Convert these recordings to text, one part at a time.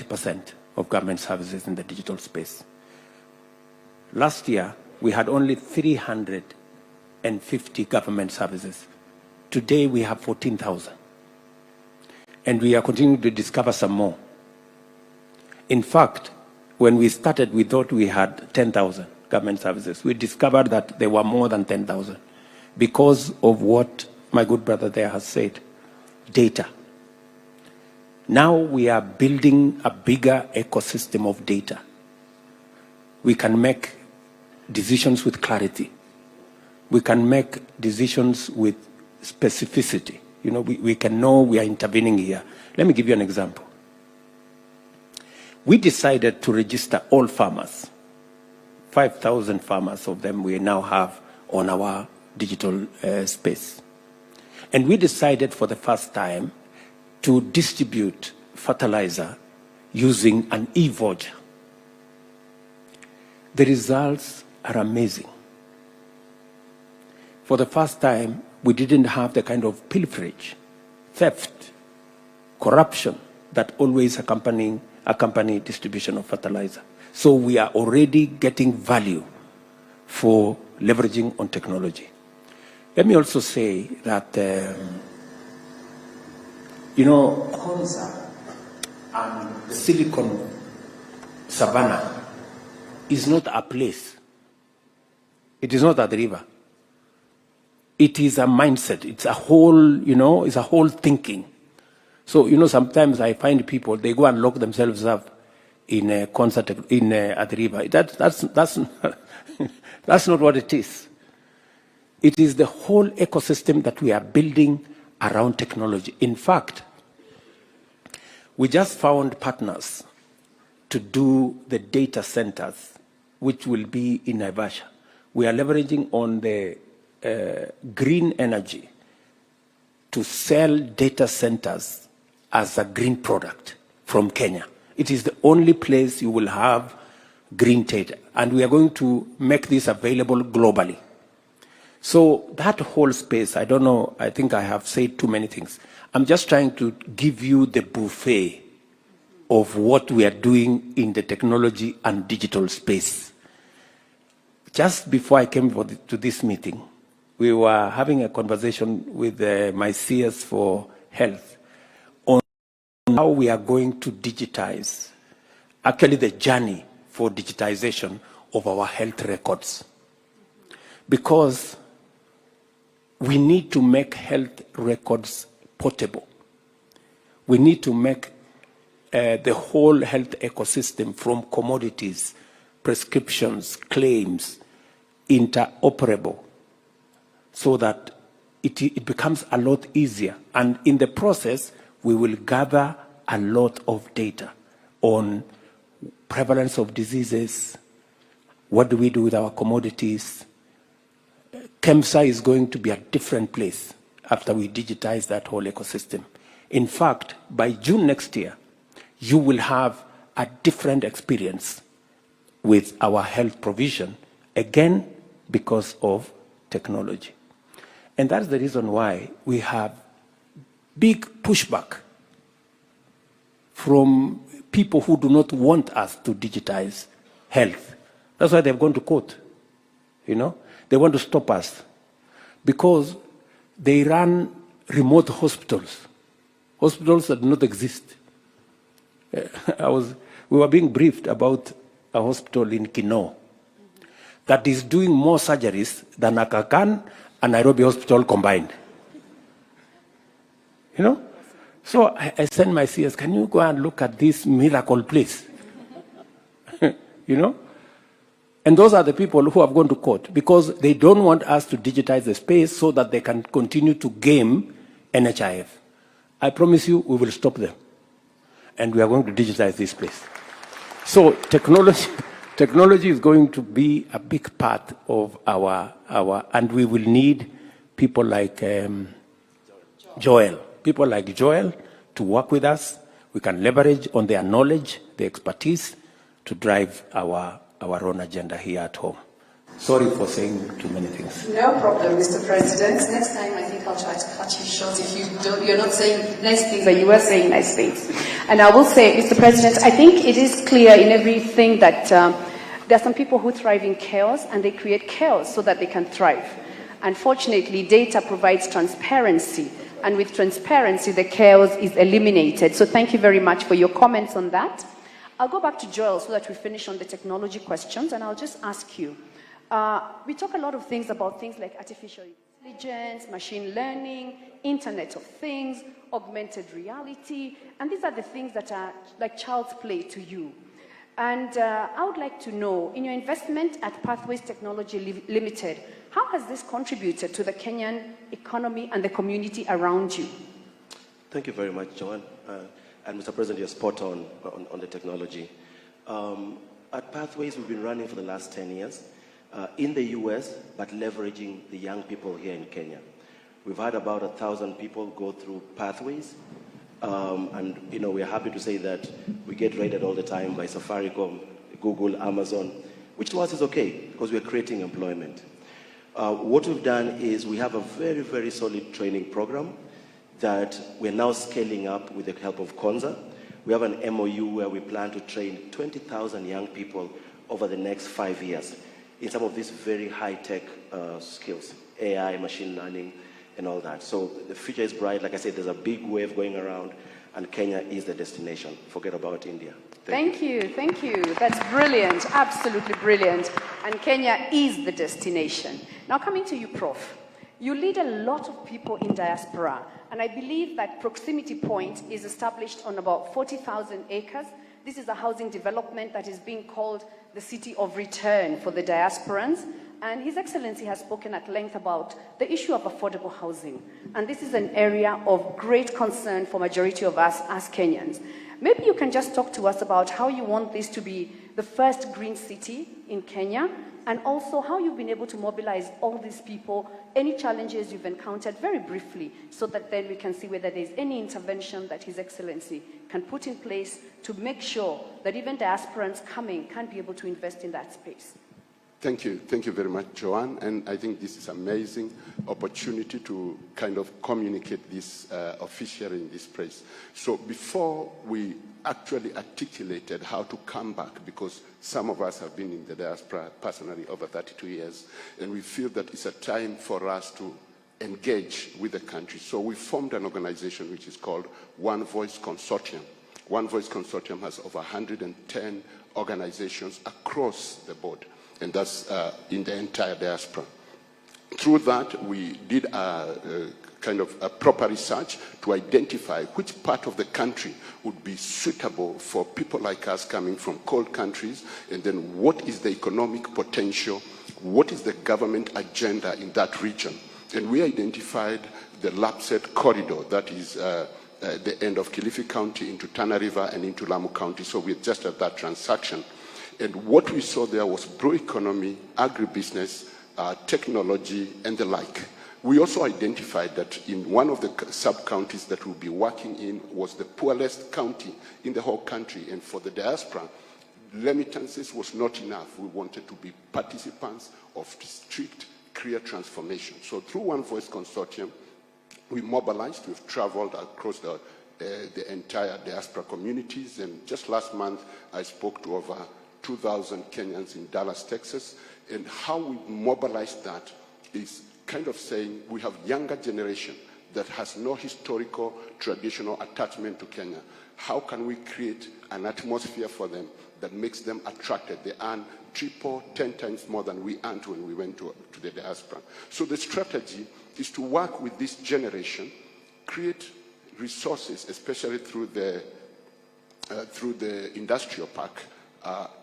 50% of government services in the digital space. Last year, we had only 350 government services. Today, we have 14,000. And we are continuing to discover some more. In fact, when we started, we thought we had 10,000 government services. We discovered that there were more than 10,000 because of what my good brother there has said, data. Now we are building a bigger ecosystem of data. We can make decisions with clarity. We can make decisions with specificity. You know, we can know we are intervening here. Let me give you an example. We decided to register all farmers. 5,000 farmers of them we now have on our digital space. And we decided for the first time to distribute fertilizer using an e-voucher. The results are amazing. For the first time, we didn't have the kind of pilferage, theft, corruption that always accompany distribution of fertilizer. So we are already getting value for leveraging on technology. Let me also say that, you know, Konza and the Silicon Savannah is not a place. It is not a river. It is a mindset. It's a whole, you know, it's a whole thinking. So, you know, sometimes I find people, they go and lock themselves up in a concert in a river. That's not what it is. It is the whole ecosystem that we are building around technology. In fact, we just found partners to do the data centers, which will be in Naivasha. We are leveraging on the green energy to sell data centers as a green product from Kenya. It is the only place you will have green data, and we are going to make this available globally. So that whole space, I don't know, I think I have said too many things. I'm just trying to give you the buffet of what we are doing in the technology and digital space. Just before I came to this meeting, we were having a conversation with my CS for health on how we are going to digitize, actually the journey for digitization of our health records. Because we need to make health records portable. We need to make the whole health ecosystem from commodities, prescriptions, claims, interoperable, so that it becomes a lot easier. And in the process, we will gather a lot of data on prevalence of diseases, what do we do with our commodities. KEMSA is going to be a different place after we digitize that whole ecosystem. In fact, by June next year, you will have a different experience with our health provision, again, because of technology. And that's the reason why we have big pushback from people who do not want us to digitize health. That's why they've gone to court, you know. They want to stop us because they run remote hospitals, hospitals that do not exist. We were being briefed about a hospital in Kino that is doing more surgeries than Aga Khan and Nairobi Hospital combined. You know? So I sent my CS, can you go and look at this miracle place? You know? And those are the people who have gone to court because they don't want us to digitize the space so that they can continue to game NHIF. I promise you, we will stop them. And we are going to digitize this place. So technology is going to be a big part of our, and we will need people like Joel to work with us. We can leverage on their knowledge, their expertise to drive our own agenda here at home. Sorry for saying too many things. No problem, Mr. President. Next time, I think I'll try to cut you short if you're not saying nice things, but you were saying nice things. And I will say, Mr. President, I think it is clear in everything that there are some people who thrive in chaos, and they create chaos so that they can thrive. Unfortunately, data provides transparency, and with transparency, the chaos is eliminated. So thank you very much for your comments on that. I'll go back to Joel so that we finish on the technology questions, and I'll just ask you. We talk a lot of things about things like artificial intelligence, machine learning, Internet of Things, augmented reality, and these are the things that are like child's play to you. And I would like to know, in your investment at Pathways Technology Limited, how has this contributed to the Kenyan economy and the community around you? Thank you very much, Joanne. And Mr. President, you're spot on the technology. At Pathways, we've been running for the last 10 years. In the US, but leveraging the young people here in Kenya. We've had about 1,000 people go through Pathways, and we're happy to say that we get rated all the time by Safaricom, Google, Amazon, which to us is okay because we're creating employment. What we've done is we have a very, very solid training program that we're now scaling up with the help of Konza. We have an MOU where we plan to train 20,000 young people over the next 5 years. In some of these very high-tech skills, AI, machine learning, and all that. So the future is bright. Like I said, there's a big wave going around, and Kenya is the destination. Forget about India. Thank you. That's brilliant, absolutely brilliant. And Kenya is the destination. Now coming to you, Prof. You lead a lot of people in diaspora, and I believe that Proximity Point is established on about 40,000 acres. This is a housing development that is being called the City of Return for the diasporans. And His Excellency has spoken at length about the issue of affordable housing. And this is an area of great concern for majority of us as Kenyans. Maybe you can just talk to us about how you want this to be the first green city in Kenya, and also how you've been able to mobilize all these people, any challenges you've encountered very briefly, so that then we can see whether there's any intervention that His Excellency can put in place to make sure that even diasporans coming can be able to invest in that space. Thank you very much, Joanne. And I think this is an amazing opportunity to kind of communicate this officially in this place. So before we actually articulated how to come back, because some of us have been in the diaspora personally over 32 years, and we feel that it's a time for us to engage with the country. So we formed an organization which is called One Voice Consortium. One Voice Consortium has over 110 organizations across the board, and that's in the entire diaspora. Through that, we did a kind of a proper research to identify which part of the country would be suitable for people like us coming from cold countries, and then what is the economic potential, what is the government agenda in that region. And we identified the Lapset corridor, that is the end of Kilifi County into Tana River and into Lamu County. So we just had that transaction. And what we saw there was blue economy, agribusiness, technology, and the like. We also identified that in one of the sub-counties that we'll be working in was the poorest county in the whole country. And for the diaspora, remittances was not enough. We wanted to be participants of strict, clear transformation. So through One Voice Consortium, we mobilized. We've traveled across the entire diaspora communities. And just last month, I spoke to over 2,000 Kenyans in Dallas, Texas. And how we mobilized that is kind of saying we have younger generation that has no historical, traditional attachment to Kenya. How can we create an atmosphere for them that makes them attracted? They earn 10 times more than we earned when we went to the diaspora. So the strategy is to work with this generation, create resources, especially through the industrial park,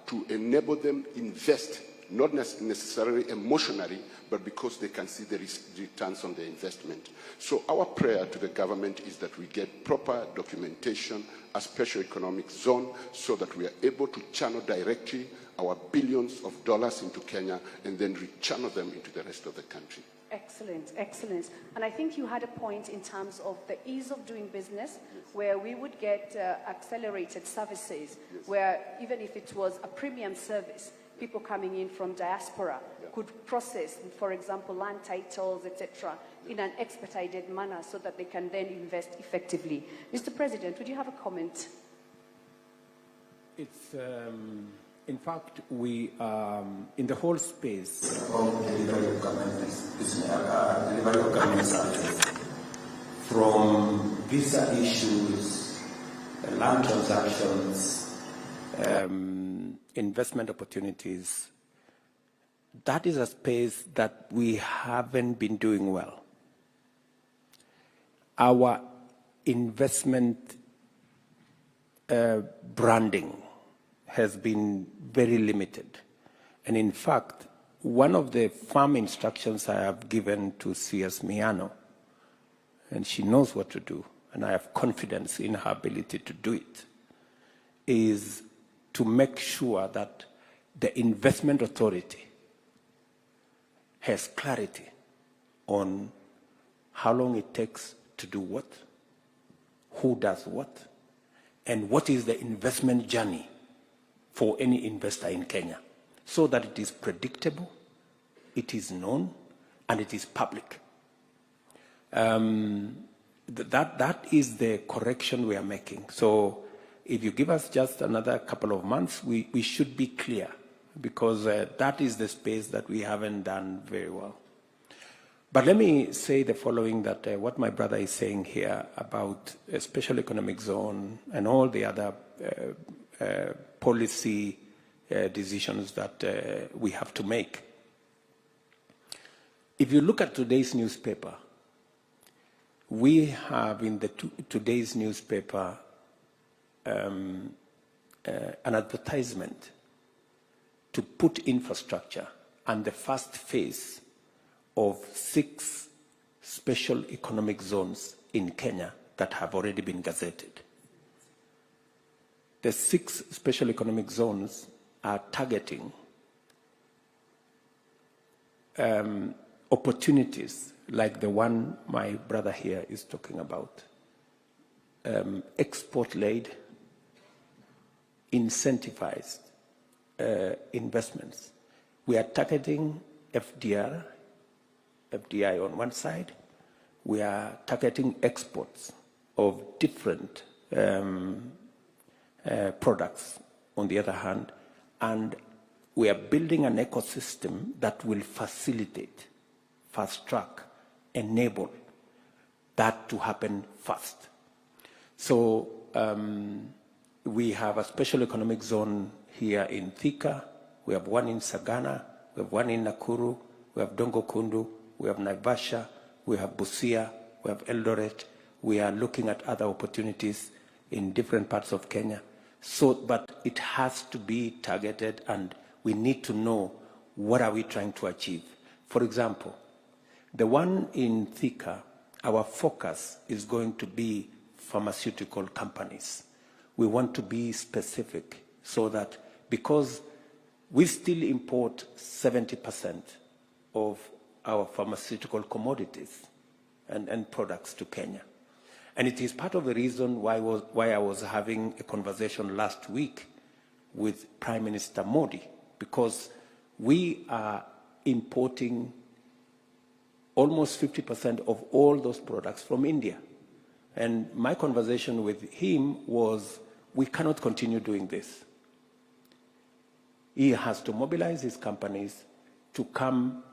to enable them invest, not necessarily emotionally, but because they can see the returns on their investment. So our prayer to the government is that we get proper documentation, a special economic zone, so that we are able to channel directly our billions of dollars into Kenya and then rechannel them into the rest of the country. Excellent, excellent. And I think you had a point in terms of the ease of doing business, where we would get accelerated services, where even if it was a premium service, people coming in from diaspora could process, for example, land titles, etc., in an expedited manner so that they can then invest effectively. Mr. President, would you have a comment? It's, in fact, we, in the whole space of delivery of government services, from visa issues, land transactions, investment opportunities, that is a space that we haven't been doing well. Our investment branding has been very limited. And in fact, one of the firm instructions I have given to CS Miano, and she knows what to do, and I have confidence in her ability to do it, is to make sure that the investment authority has clarity on how long it takes to do what, who does what, and what is the investment journey for any investor in Kenya, so that it is predictable, it is known, and it is public. That is the correction we are making. So if you give us just another couple of months, we should be clear, because that is the space that we haven't done very well. But let me say the following, that what my brother is saying here about a special economic zone and all the other policy decisions that we have to make. If you look at today's newspaper, we have in the today's newspaper an advertisement to put infrastructure and the first phase of 6 special economic zones in Kenya that have already been gazetted. The 6 special economic zones are targeting opportunities like the one my brother here is talking about. Export-led, incentivized investments. We are targeting FDI on one side. We are targeting exports of different products on the other hand, and we are building an ecosystem that will facilitate, fast track, enable that to happen fast. So we have a special economic zone here in Thika, we have one in Sagana, we have one in Nakuru, we have Dongo Kundu, we have Naivasha, we have Busia, we have Eldoret. We are looking at other opportunities in different parts of Kenya. So, but it has to be targeted, and we need to know what are we trying to achieve. For example, the one in Thika, our focus is going to be pharmaceutical companies. We want to be specific so that, because we still import 70% of our pharmaceutical commodities and products to Kenya. And it is part of the reason why I was having a conversation last week with Prime Minister Modi, because we are importing almost 50% of all those products from India. And my conversation with him was, we cannot continue doing this. He has to mobilize his companies to come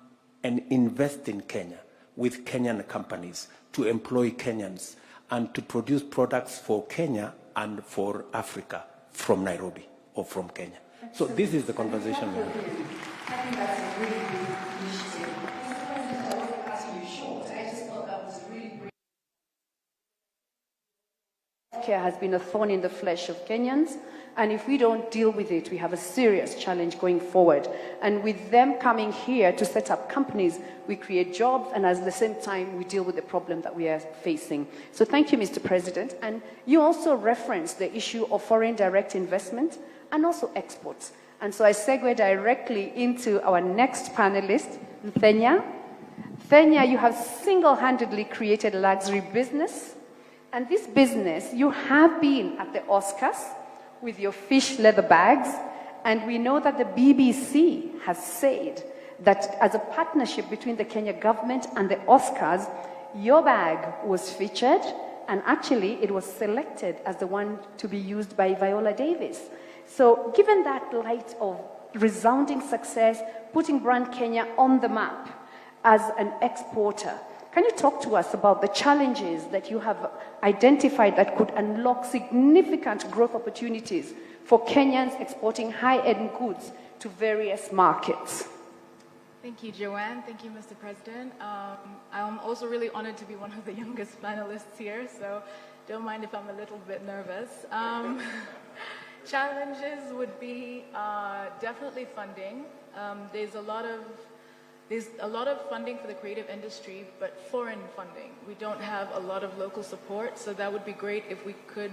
and invest in Kenya with Kenyan companies, to employ Kenyans, and to produce products for Kenya and for Africa from Nairobi or from Kenya. So this is the conversation we have. I think that's a really good initiative. Mr. President, I wasn't cutting you short. I just thought that was really great. Healthcare has been a thorn in the flesh of Kenyans, and if we don't deal with it, we have a serious challenge going forward. And with them coming here to set up companies, we create jobs, and at the same time, we deal with the problem that we are facing. So thank you, Mr. President. And you also referenced the issue of foreign direct investment and also exports. And so I segue directly into our next panelist, Thenya. Thenya, you have single-handedly created a luxury business. And this business, you have been at the Oscars with your fish leather bags, And we know that the BBC has said that as a partnership between the Kenya government and the Oscars, your bag was featured, and actually it was selected as the one to be used by Viola Davis. So given that light of resounding success, putting brand Kenya on the map as an exporter, can you talk to us about the challenges that you have identified that could unlock significant growth opportunities for Kenyans exporting high-end goods to various markets? Thank you, Joanne. Thank you, Mr. President. I'm also really honored to be one of the youngest panelists here, so don't mind if I'm a little bit nervous. Challenges would be definitely funding. There's a lot of funding for the creative industry, but foreign funding. We don't have a lot of local support, so that would be great if we could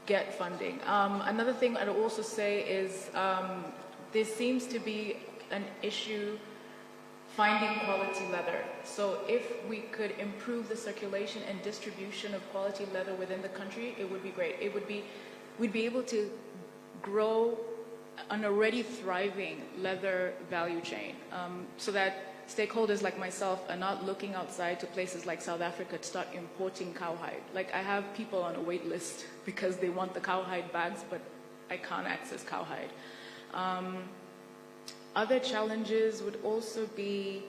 get funding. Another thing I'd also say is there seems to be an issue finding quality leather. So if we could improve the circulation and distribution of quality leather within the country, it would be great. We'd be able to grow an already thriving leather value chain, so that stakeholders like myself are not looking outside to places like South Africa to start importing cowhide. Like, I have people on a wait list because they want the cowhide bags, but I can't access cowhide. Other challenges would also be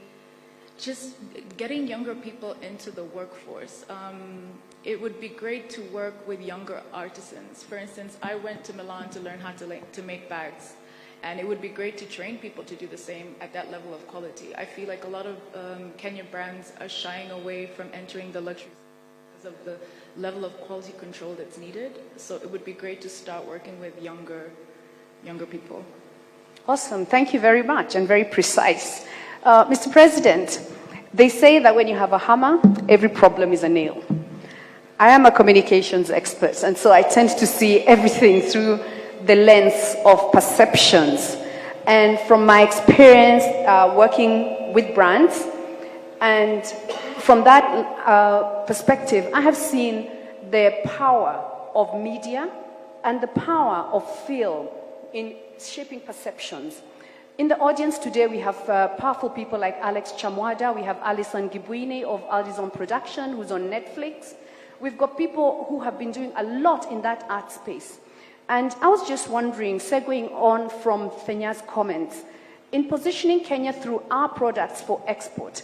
just getting younger people into the workforce. It would be great to work with younger artisans. For instance, I went to Milan to learn how to make bags, and it would be great to train people to do the same at that level of quality. I feel like a lot of Kenyan brands are shying away from entering the luxury because of the level of quality control that's needed. So it would be great to start working with younger people. Awesome. Thank you very much, and very precise. Mr. President, they say that when you have a hammer, every problem is a nail. I am a communications expert, and so I tend to see everything through the lens of perceptions. And from my experience working with brands, and from that perspective, I have seen the power of media and the power of film in shaping perceptions. In the audience today, we have powerful people like Alex Chamwada. We have Alison Gibwini of Aldison Production, who's on Netflix. We've got people who have been doing a lot in that art space. And I was just wondering, segueing on from Fenya's comments, in positioning Kenya through our products for export,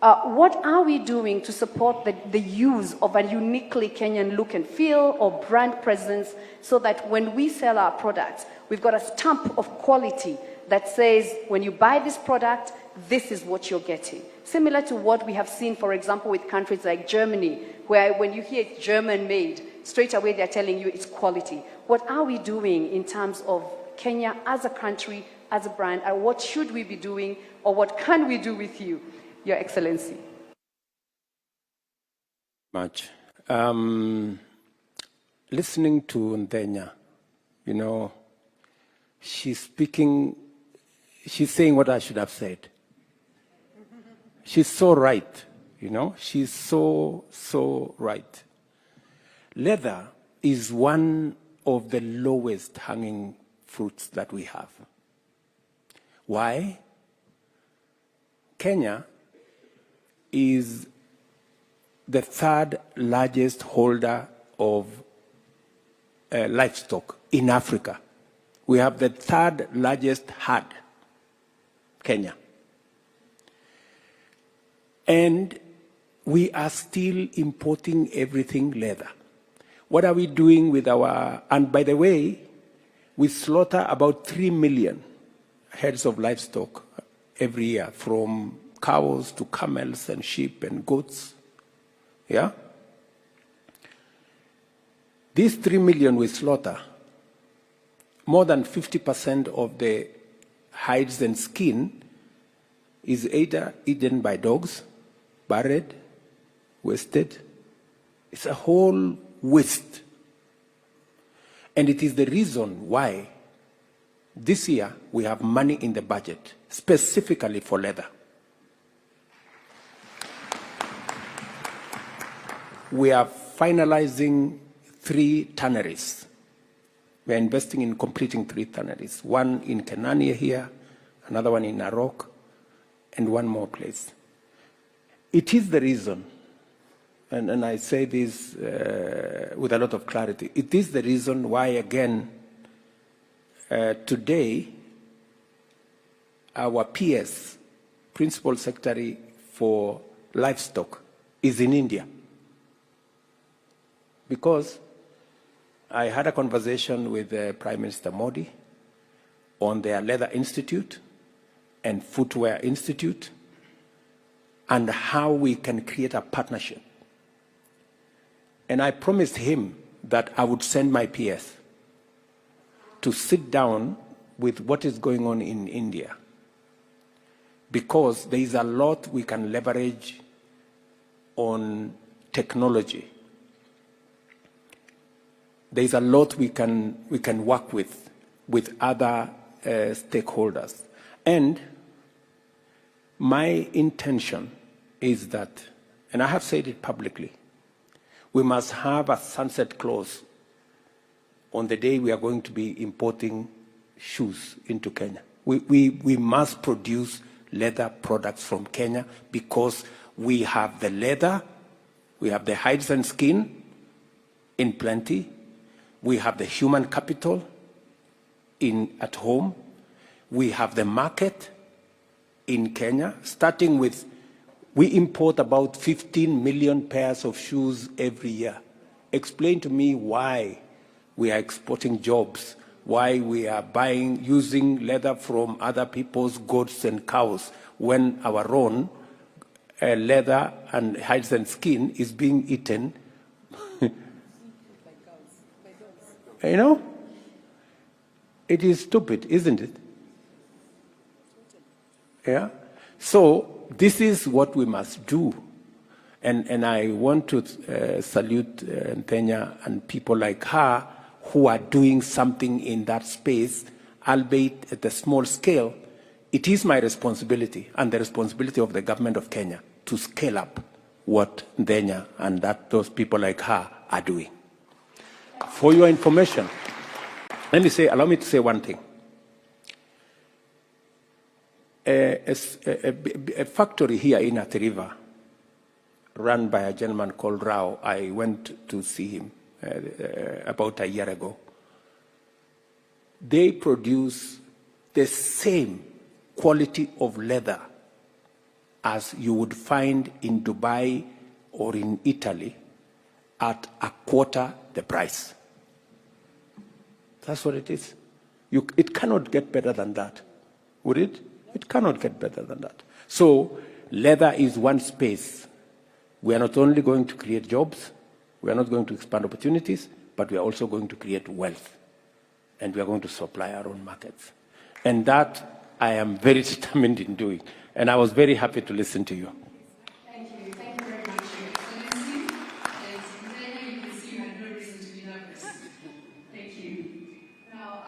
what are we doing to support the use of a uniquely Kenyan look and feel or brand presence, so that when we sell our products, we've got a stamp of quality that says, when you buy this product, this is what you're getting. Similar to what we have seen, for example, with countries like Germany, where when you hear it's German-made, straight away they're telling you it's quality. What are we doing in terms of Kenya as a country, as a brand, and what should we be doing, or what can we do with you, Your Excellency? Much. Listening to Ndenya, you know, she's saying what I should have said. She's so right, you know, she's so right. Leather is one of the lowest hanging fruits that we have. Why? Kenya is the third largest holder of livestock in Africa. We have the third largest herd, Kenya. And we are still importing everything leather. What are we doing with our, and by the way, we slaughter about 3 million heads of livestock every year, from cows to camels and sheep and goats. Yeah? These 3 million we slaughter, more than 50% of the hides and skin is either eaten by dogs, buried, wasted. It's a whole waste. And it is the reason why this year we have money in the budget specifically for leather. We are finalizing 3 tanneries. We are investing in completing 3 tanneries, one in Kenania here, another one in Narok, and one more place. It is the reason, and I say this with a lot of clarity, it is the reason why, again, today, our PS, Principal Secretary for Livestock, is in India. Because I had a conversation with Prime Minister Modi on their Leather Institute and Footwear Institute and how we can create a partnership. And I promised him that I would send my PS to sit down with what is going on in India, because there is a lot we can leverage on technology. There is a lot we can work with other stakeholders. And my intention is that, and I have said it publicly, we must have a sunset clause on the day we are going to be importing shoes into Kenya. We must produce leather products from Kenya because we have the leather, we have the hides and skin in plenty, we have the human capital at home, we have the market in Kenya, starting with, we import about 15 million pairs of shoes every year. Explain to me why we are exporting jobs, why we are using leather from other people's goats and cows when our own leather and hides and skin is being eaten. You know? It is stupid, isn't it? Yeah? So this is what we must do. And I want to salute Ntenya and people like her who are doing something in that space, albeit at a small scale. It is my responsibility and the responsibility of the government of Kenya to scale up what Ntenya and those people like her are doing. For your information, allow me to say one thing. A factory here in Athi River, run by a gentleman called Rao, I went to see him about a year ago. They produce the same quality of leather as you would find in Dubai or in Italy at a quarter the price. That's what it is. It cannot get better than that, would it? It cannot get better than that. So leather is one space. We are not only going to create jobs, we are not going to expand opportunities, but we are also going to create wealth. And we are going to supply our own markets. And that I am very determined in doing. And I was very happy to listen to you. Thank you. Thank you very much, Your Excellency. And Ntenya, you can see you had no reason to be nervous. Thank you. Now,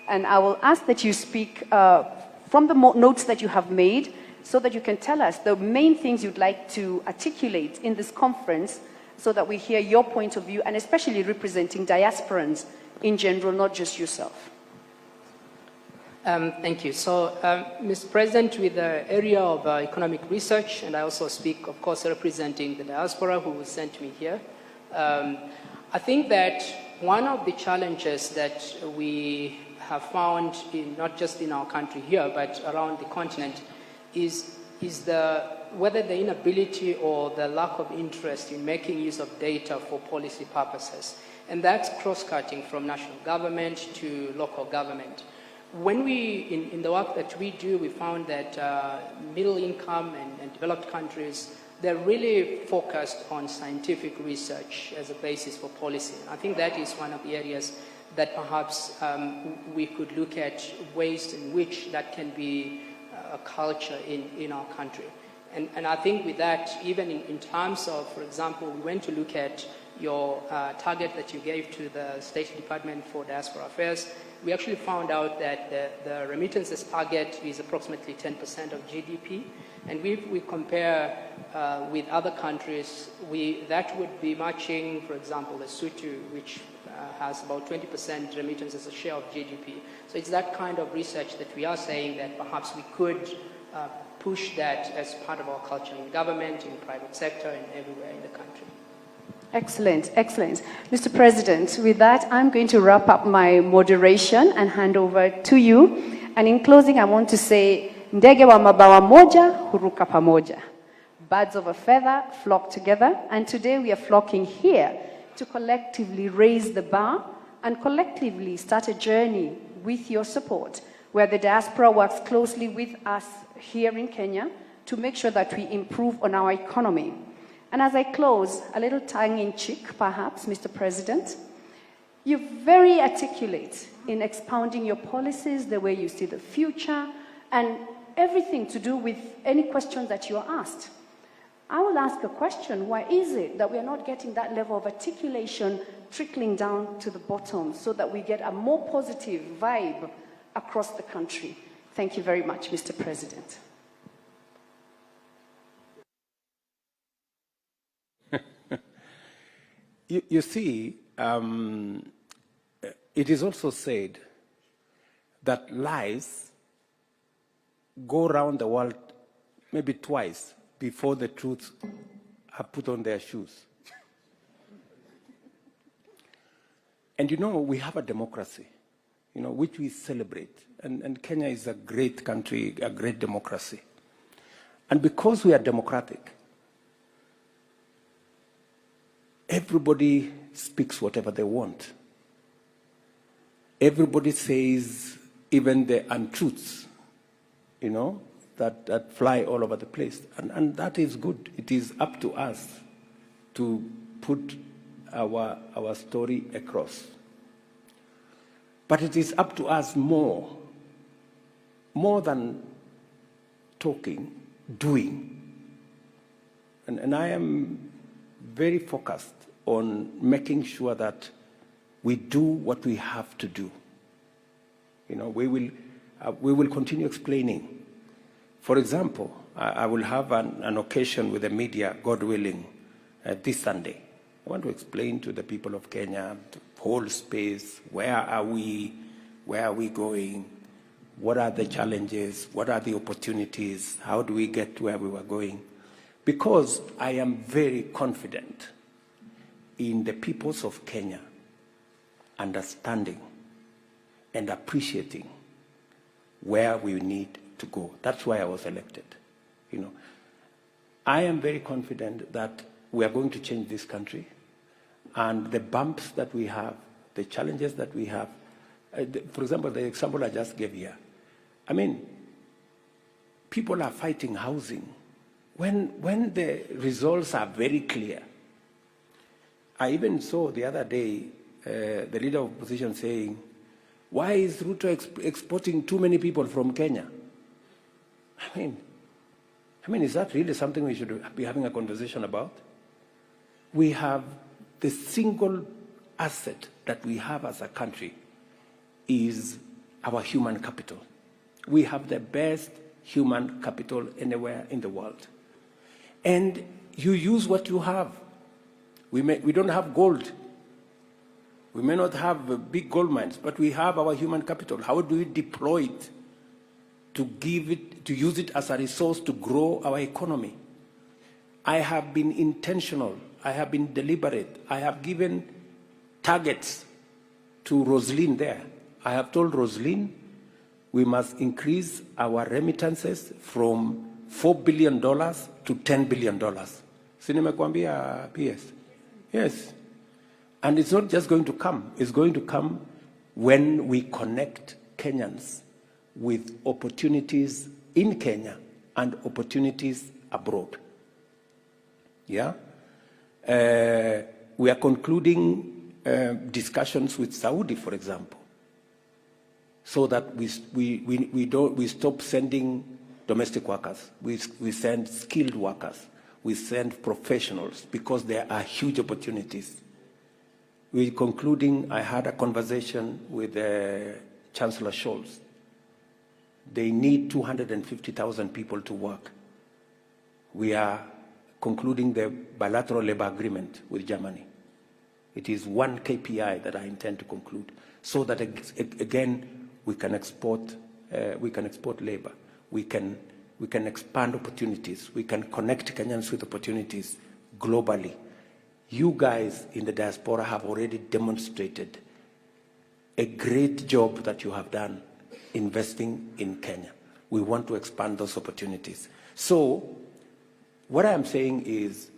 and I will ask that you speak from the notes that you have made, so that you can tell us the main things you'd like to articulate in this conference, so that we hear your point of view, and especially representing diasporans in general, not just yourself. Thank you. So, Mr. President, with the area of economic research, and I also speak, of course, representing the diaspora who sent me here, I think that one of the challenges that we have found, not just in our country here, but around the continent, is whether the inability or the lack of interest in making use of data for policy purposes. And that's cross-cutting from national government to local government. When in the work that we do, we found that middle income and developed countries, they're really focused on scientific research as a basis for policy. I think that is one of the areas that perhaps we could look at ways in which that can be a culture in our country. And I think with that, even in terms of, for example, we went to look at your target that you gave to the State Department for Diaspora Affairs. We actually found out that the remittances target is approximately 10% of GDP. And if we compare with other countries, that would be matching, for example, Lesotho, which has about 20% remittance as a share of GDP. So it's that kind of research that we are saying that perhaps we could push that as part of our culture in government, in private sector, and everywhere in the country. Excellent, excellent. Mr. President, with that, I'm going to wrap up my moderation and hand over to you. And in closing, I want to say, ndege wa mabawa moja huruka pamoja. Birds of a feather flock together. And today we are flocking here to collectively raise the bar and collectively start a journey with your support, where the diaspora works closely with us here in Kenya to make sure that we improve on our economy. And as I close, a little tongue-in-cheek, perhaps, Mr. President, you're very articulate in expounding your policies, the way you see the future, and everything to do with any questions that you are asked. I will ask a question: why is it that we are not getting that level of articulation trickling down to the bottom so that we get a more positive vibe across the country? Thank you very much, Mr. President. You see, it is also said that lies go around the world maybe twice before the truth are put on their shoes. And you know, we have a democracy, you know, which we celebrate. And Kenya is a great country, a great democracy. And because we are democratic, everybody speaks whatever they want. Everybody says even the untruths, you know, that fly all over the place. And that is good. It is up to us to put our story across. But it is up to us more than talking, doing. And I am very focused on making sure that we do what we have to do. You know, we will continue explaining. For example, I will have an occasion with the media, God willing, this Sunday. I want to explain to the people of Kenya, the whole space, where are we going, what are the challenges, what are the opportunities, how do we get to where we were going? Because I am very confident in the peoples of Kenya understanding and appreciating where we need to go. That's why I was elected. You know, I am very confident that we are going to change this country, and the bumps that we have, the challenges that we have. For example, the example I just gave here. I mean, people are fighting housing when the results are very clear. I even saw the other day the leader of opposition saying, why is Ruto exporting too many people from Kenya? I mean, is that really something we should be having a conversation about? We have the single asset that we have as a country is our human capital. We have the best human capital anywhere in the world. And you use what you have. We don't have gold. We may not have big gold mines, but we have our human capital. How do we deploy it to use it as a resource to grow our economy? I have been intentional. I have been deliberate. I have given targets to Roslyn there. I have told Roslyn we must increase our remittances from $4 billion to $10 billion. Si nimekwambia PS? Yes. And it's not just going to come. It's going to come when we connect Kenyans with opportunities in Kenya and opportunities abroad. Yeah? We are concluding discussions with Saudi, for example, so that we stop sending domestic workers. We send skilled workers. We send professionals because there are huge opportunities. We're concluding, I had a conversation with Chancellor Scholz. They need 250,000 people to work. We are concluding the bilateral labor agreement with Germany. It is one KPI that I intend to conclude, so that again we can export labor. We can expand opportunities. We can connect Kenyans with opportunities globally. You guys in the diaspora have already demonstrated a great job that you have done investing in Kenya. We want to expand those opportunities. So what I am saying is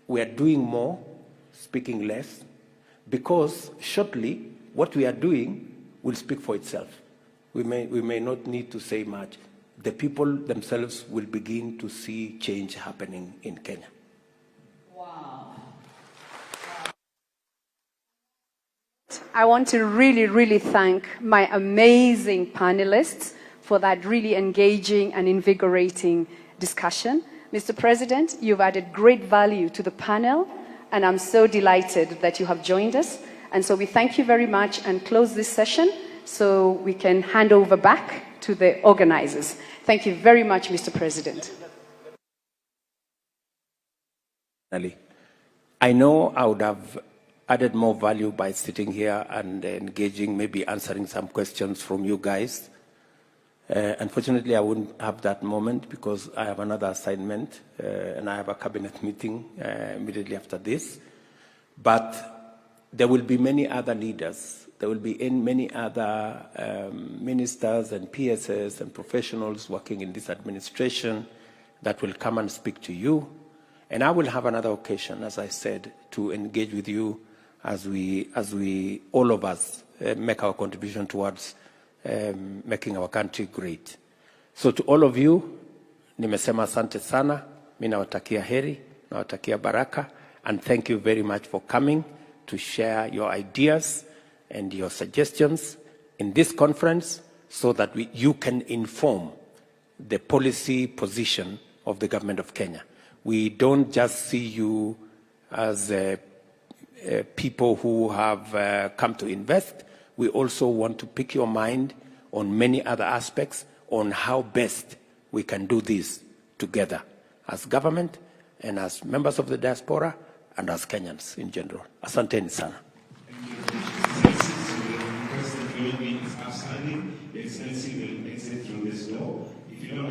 we are doing more, speaking less, because shortly what we are doing will speak for itself. We may not need to say much. The people themselves will begin to see change happening in Kenya. Wow. I want to really thank my amazing panelists for that really engaging and invigorating discussion. Mr. President, you've added great value to the panel, and I'm so delighted that you have joined us. And so we thank you very much and close this session so we can hand over back to the organizers. Thank you very much, Mr. President. I know I would have added more value by sitting here and engaging, maybe answering some questions from you guys. Unfortunately, I wouldn't have that moment because I have another assignment and I have a cabinet meeting immediately after this. But there will be many other leaders. There will be many other ministers and PSs and professionals working in this administration that will come and speak to you. And I will have another occasion, as I said, to engage with you as we all of us make our contribution towards making our country great. So to all of you, nimesema asante sana, mimi nawatakia heri, nawatakia baraka, and thank you very much for coming to share your ideas and your suggestions in this conference so that you can inform the policy position of the government of Kenya. We don't just see you as people who have come to invest. We also want to pick your mind on many other aspects on how best we can do this together as government and as members of the diaspora and as Kenyans in general. Asanteni sana. The Excellency will exit through this door. If you don't